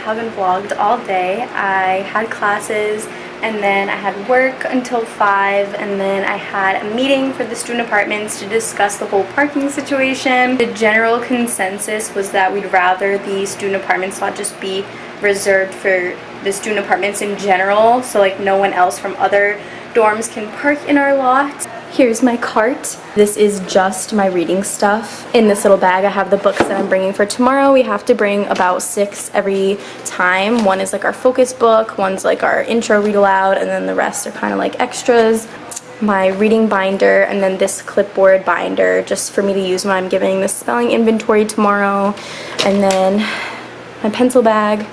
haven't vlogged all day. I had classes and then I had work until 5, and then I had a meeting for the student apartments to discuss the whole parking situation. The general consensus was that we'd rather the student apartments not just be reserved for the student apartments in general, so like no one else from other dorms can park in our lot. Here's my cart. This is just my reading stuff. In this little bag I have the books that I'm bringing for tomorrow. We have to bring about 6 every time. One is like our focus book, one's like our intro read aloud, and then the rest are kind of like extras. My reading binder, and then this clipboard binder just for me to use when I'm giving the spelling inventory tomorrow. And then my pencil bag,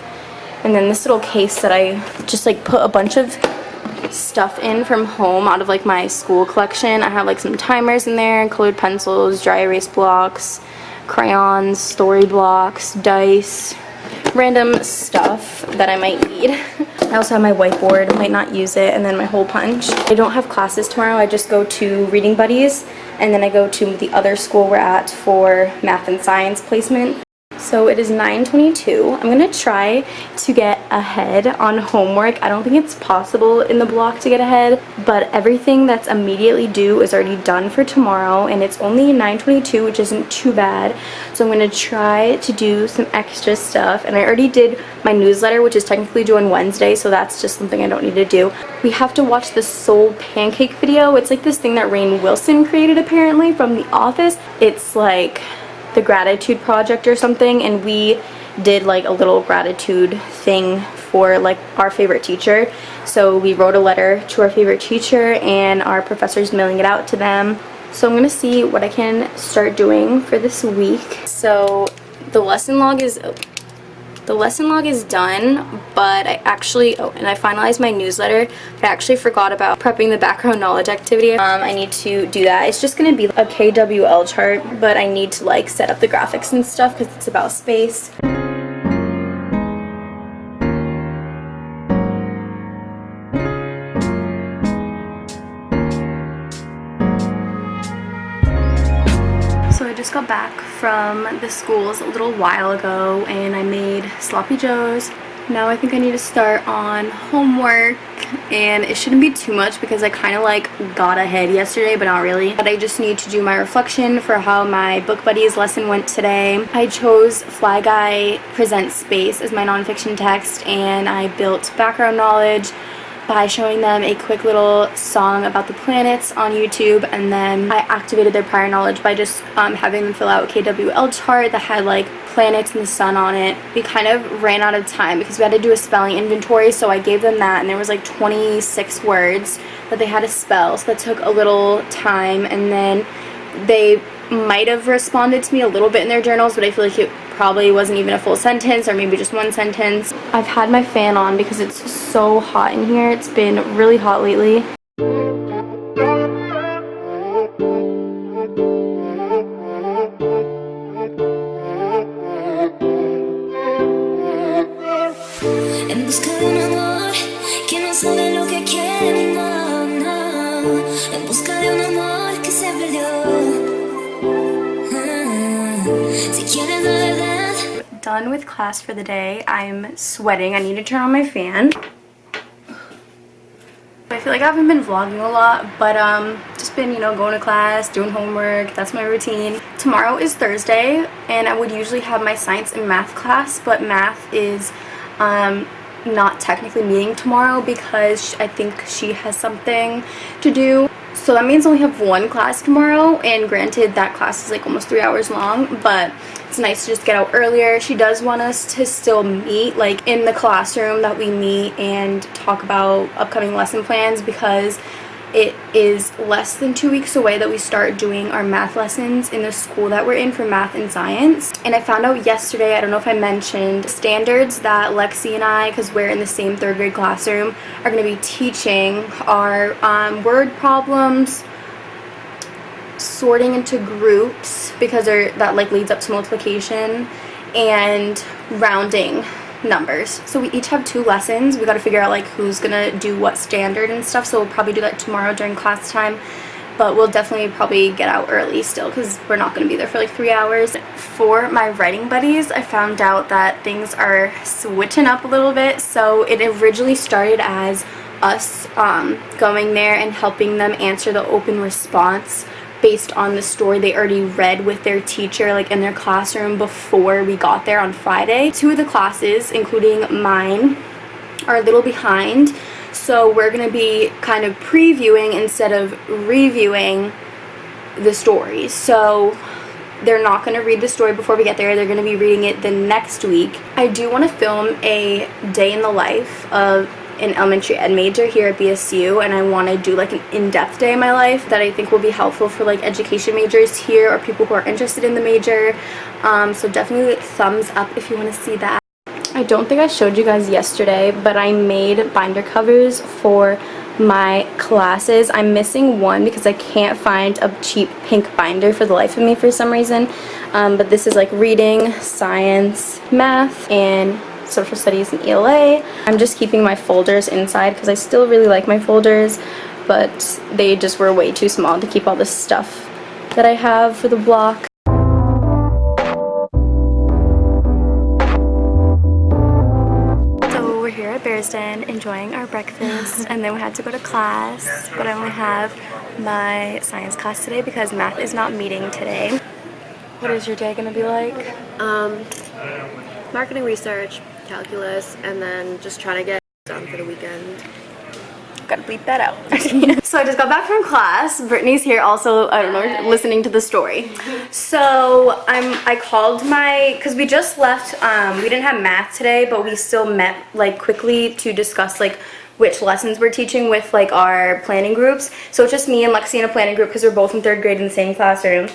and then this little case that I just like put a bunch of stuff in from home out of like my school collection. I have like some timers in there, colored pencils, dry erase blocks, crayons, story blocks, dice, random stuff that I might need. I also have my whiteboard, might not use it, and then my hole punch. I don't have classes tomorrow. I just go to Reading Buddies, and then I go to the other school we're at for math and science placement. So it is 9:22. I'm gonna try to get ahead on homework. I don't think it's possible in the block to get ahead, but everything that's immediately due is already done for tomorrow, and it's only 9:22, which isn't too bad. So I'm gonna try to do some extra stuff, and I already did my newsletter, which is technically due on Wednesday, so that's just something I don't need to do. We have to watch the Soul Pancake video. It's like this thing that Rainn Wilson created apparently from The Office. It's like the gratitude project or something, and we did like a little gratitude thing for like our favorite teacher. So we wrote a letter to our favorite teacher, and our professor's mailing it out to them. So I'm gonna see what I can start doing for this week. So the lesson log is done, but I actually, and I finalized my newsletter, but I actually forgot about prepping the background knowledge activity. I need to do that. It's just gonna be a KWL chart, but I need to like set up the graphics and stuff because it's about space. So I just got back from the schools a little while ago, and I made sloppy joes. Now I think I need to start on homework, and it shouldn't be too much because I kind of like got ahead yesterday, but not really. But I just need to do my reflection for how my book buddies lesson went today. I chose Fly Guy Presents Space as my nonfiction text, and I built background knowledge by showing them a quick little song about the planets on YouTube, and then I activated their prior knowledge by just having them fill out a KWL chart that had like planets and the sun on it. We kind of ran out of time because we had to do a spelling inventory, so I gave them that, and there was like 26 words that they had to spell, so that took a little time. And then they might have responded to me a little bit in their journals, but I feel like it probably wasn't even a full sentence, or maybe just one sentence. I've had my fan on because it's so hot in here. It's been really hot lately. En busca de un amor que no sabe lo que quiere, no, no. En busca de un amor que se perdió. Si quieres la verdad. Done with class for the day. I'm sweating. I need to turn on my fan. I feel like I haven't been vlogging a lot, but just been, you know, going to class, doing homework. That's my routine. Tomorrow is Thursday, and I would usually have my science and math class, but math is not technically meeting tomorrow because I think she has something to do. So that means I only have one class tomorrow, and granted that class is like almost 3 hours long, but it's nice to just get out earlier. She does want us to still meet like in the classroom that we meet and talk about upcoming lesson plans, because it is less than 2 weeks away that we start doing our math lessons in the school that we're in for math and science. And I found out yesterday, I don't know if I mentioned, standards that Lexi and I, because we're in the same 3rd grade classroom, are going to be teaching are word problems, sorting into groups, because that like leads up to multiplication, and rounding numbers. So we each have 2 lessons. We got to figure out like who's gonna do what standard and stuff, so we'll probably do that tomorrow during class time. but we'll definitely probably get out early still because we're not going to be there for like 3 hours. For my writing buddies, I found out that things are switching up a little bit. So it originally started as us going there and helping them answer the open response based on the story they already read with their teacher, like in their classroom before we got there on Friday. 2 of the classes, including mine, are a little behind. So we're going to be kind of previewing instead of reviewing the story. So they're not going to read the story before we get there. They're going to be reading it the next week. I do want to film a day in the life of an elementary ed major here at BSU, and I want to do like an in-depth day in my life that I think will be helpful for like education majors here or people who are interested in the major. So definitely thumbs up if you want to see that. I don't think I showed you guys yesterday, but I made binder covers for my classes. I'm missing one because I can't find a cheap pink binder for the life of me for some reason. But this is like reading, science, math, and social studies and ELA. I'm just keeping my folders inside because I still really like my folders, but they just were way too small to keep all this stuff that I have for the block. Den enjoying our breakfast, and then we had to go to class, but I only have my science class today because math is not meeting today. What is your day gonna be like? Marketing research, calculus, and then just trying to get done for the weekend. Gotta bleep that out. So I just got back from class. Brittany's here also, I don't know, listening to the story. So I called because we just left, we didn't have math today, but we still met like quickly to discuss like which lessons we're teaching with like our planning groups. So it's just me and Lexi in a planning group because we're both in 3rd grade in the same classroom.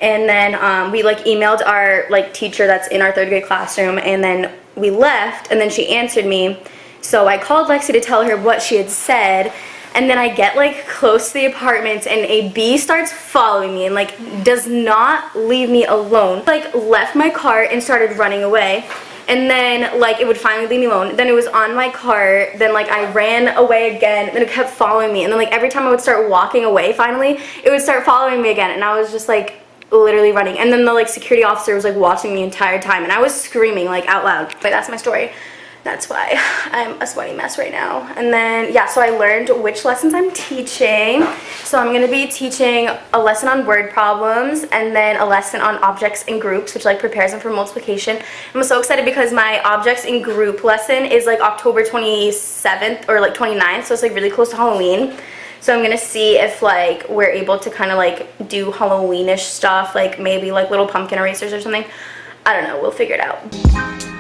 And then we like emailed our like teacher that's in our 3rd grade classroom, and then we left, and then she answered me. So I called Lexi to tell her what she had said, and then I get like close to the apartment and a bee starts following me and like does not leave me alone. Like left my cart and started running away, and then like it would finally leave me alone. Then it was on my cart, then like I ran away again, and then it kept following me, and then like every time I would start walking away finally, it would start following me again, and I was just like literally running. And then the like security officer was like watching me the entire time, and I was screaming like out loud. But that's my story. That's why I'm a sweaty mess right now. And then, yeah, so I learned which lessons I'm teaching. So I'm gonna be teaching a lesson on word problems, and then a lesson on objects in groups, which like prepares them for multiplication. I'm so excited because my objects in group lesson is like October 27th or like 29th, so it's like really close to Halloween. So I'm gonna see if like we're able to kind of like do Halloweenish stuff, like maybe like little pumpkin erasers or something. I don't know, we'll figure it out.